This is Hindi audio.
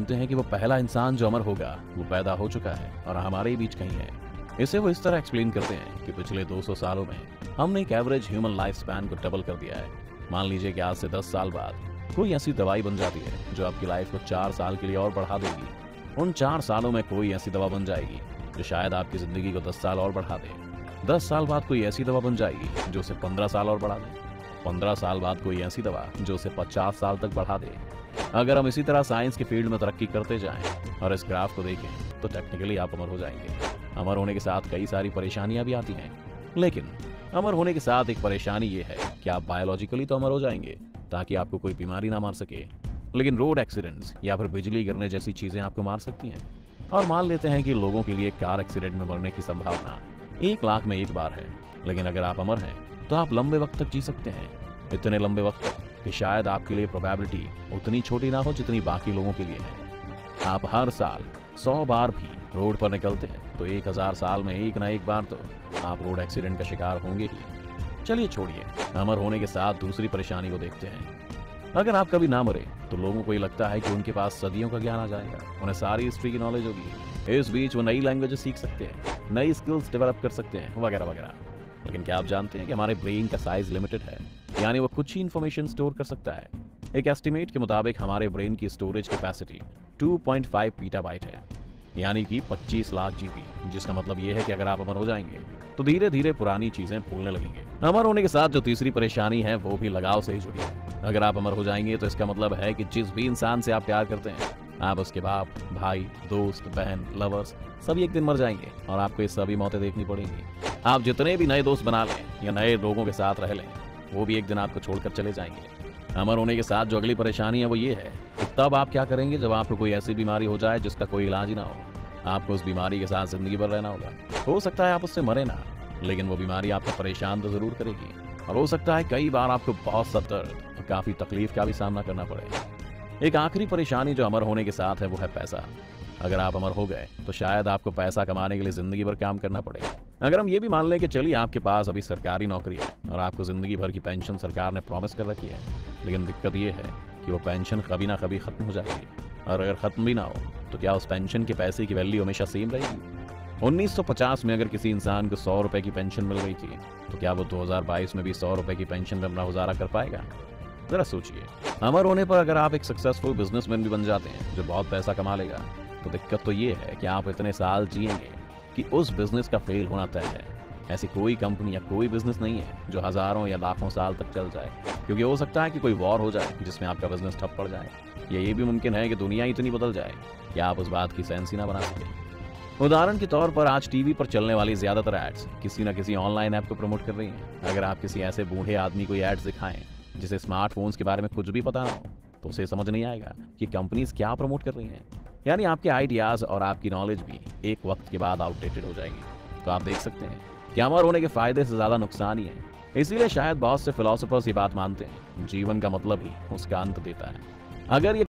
मानते हैं कि वो पहला इंसान जो अमर होगा वो पैदा हो चुका है और हमारे ही बीच कहीं है। इसे वो इस तरह एक्सप्लेन करते हैं कि पिछले 200 सालों में हमने एक एवरेज ह्यूमन लाइफ स्पैन को डबल कर दिया है। मान लीजिए कि आज से 10 साल बाद कोई ऐसी दवाई बन जाती है जो आपकी लाइफ को 4 साल के लिए और बढ़ा देगी। उन 4 सालों में कोई ऐसी दवा बन जाएगी जो शायद आपकी जिंदगी को 10 साल और बढ़ा दे। 10 साल बाद कोई ऐसी दवा बन जाएगी जो उसे 15 साल और बढ़ा दे। 15 साल बाद कोई ऐसी दवा जो उसे 50 साल तक बढ़ा दे। अगर हम इसी तरह साइंस के फील्ड में तरक्की करते जाएं और इस ग्राफ को देखें तो टेक्निकली आप अमर हो जाएंगे। अमर होने के साथ कई सारी परेशानियां भी आती हैं, लेकिन अमर होने के साथ एक परेशानी ये है कि आप बायोलॉजिकली तो अमर हो जाएंगे ताकि आपको कोई बीमारी ना मार सके, लेकिन रोड एक्सीडेंट्स या फिर बिजली गिरने जैसी चीजें आपको मार सकती हैं। और मान लेते हैं कि लोगों के लिए कार एक्सीडेंट में मरने की संभावना 1 लाख में एक बार है, लेकिन अगर आप अमर हैं तो आप लंबे वक्त तक जी सकते हैं। इतने लंबे वक्त तक कि शायद आपके लिए प्रोबेबिलिटी उतनी छोटी ना हो जितनी बाकी लोगों के लिए है। आप हर साल 100 बार भी रोड पर निकलते हैं तो 1000 साल में एक ना एक बार तो आप रोड एक्सीडेंट का शिकार होंगे ही। चलिए छोड़िए, अमर होने के साथ दूसरी परेशानी को देखते हैं। अगर आप कभी ना मरे तो लोगों को ये लगता है कि उनके पास सदियों का ज्ञान आ जाएगा, उन्हें सारी हिस्ट्री की नॉलेज होगी। इस बीच वो नई लैंग्वेजेस सीख सकते हैं, नई स्किल्स डेवलप कर सकते हैं वगैरह वगैरह। लेकिन क्या आप जानते हैं कि हमारे ब्रेन का साइज लिमिटेड है, यानी वो कुछ ही इंफॉर्मेशन स्टोर कर सकता है। एक एस्टिमेट के मुताबिक हमारे ब्रेन की स्टोरेज कैपेसिटी 2.5 पीटाबाइट है, यानी कि 25 लाख जीबी, जिसका मतलब ये है कि अगर आप अमर हो जाएंगे तो धीरे धीरे पुरानी चीजें भूलने लगेंगे। अमर होने के साथ जो तीसरी परेशानी है वो भी लगाव से ही जुड़ी है। अगर आप अमर हो जाएंगे तो इसका मतलब है कि जिस भी इंसान से आप प्यार करते हैं, आप उसके बाप, भाई, दोस्त, बहन, लवर्स सभी एक दिन मर जाएंगे और आपको ये सभी मौतें देखनी पड़ेंगी। आप जितने भी नए दोस्त बना लें या नए लोगों के साथ रह लें, वो भी एक दिन आपको छोड़कर चले जाएंगे। अमर होने के साथ जो अगली परेशानी है वो ये है कि तब आप क्या करेंगे जब आपको कोई ऐसी बीमारी हो जाए जिसका कोई इलाज ही ना हो। आपको उस बीमारी के साथ जिंदगी भर रहना होगा। हो सकता है आप उससे मरे ना, लेकिन वो बीमारी आपको परेशान तो जरूर करेगी और हो सकता है कई बार आपको बहुत सा दर्द और काफी तकलीफ का भी सामना करना पड़े। एक आखिरी परेशानी जो अमर होने के साथ है वो है पैसा। अगर आप अमर हो गए तो शायद आपको पैसा कमाने के लिए जिंदगी भर काम करना पड़े। अगर हम ये भी मान लें कि चलिए आपके पास अभी सरकारी नौकरी है और आपको जिंदगी भर की पेंशन सरकार ने प्रॉमिस कर रखी है, लेकिन दिक्कत ये है कि वो पेंशन कभी ना कभी खत्म हो जाएगी। और अगर खत्म भी ना हो तो क्या उस पेंशन के पैसे की वैल्यू हमेशा सेम रहेगी? 1950 में अगर किसी इंसान को 100 रुपए की पेंशन मिल गई थी तो क्या वो 2022 में भी 100 रुपए की पेंशन में अपना गुजारा कर पाएगा? जरा सोचिए। अमर होने पर अगर आप एक सक्सेसफुल बिजनेसमैन भी बन जाते हैं जो बहुत पैसा कमा लेगा, तो दिक्कत तो ये है कि आप इतने साल जिएंगे कि उस बिजनेस का फेल होना तय है। ऐसी कोई कंपनी या कोई बिजनेस नहीं है जो हजारों या लाखों साल तक चल जाए, क्योंकि हो सकता है कि कोई वॉर हो जाए जिसमें आपका बिजनेस ठप पड़ जाए, या ये भी मुमकिन है कि दुनिया इतनी बदल जाए कि आप उस बात की सेंस ही ना बना सके। उदाहरण के तौर पर आज टीवी पर चलने वाली ज्यादातर एड्स किसी न किसी ऑनलाइन ऐप को प्रमोट कर रही हैं। अगर आप किसी ऐसे बूढ़े आदमी को एड्स दिखाएं जिसे स्मार्टफोन्स के बारे में कुछ भी पता ना हो, तो उसे समझ नहीं आएगा कि कंपनीज क्या प्रमोट कर रही हैं। यानी आपके आइडियाज और आपकी नॉलेज भी एक वक्त के बाद आउटडेटेड हो जाएगी। तो आप देख सकते हैं कि अमर होने के फायदे से ज्यादा नुकसान ही है। इसीलिए शायद बहुत से फिलोसोफर्स ये बात मानते हैं, जीवन का मतलब ही उसका अंत देता है। अगर ये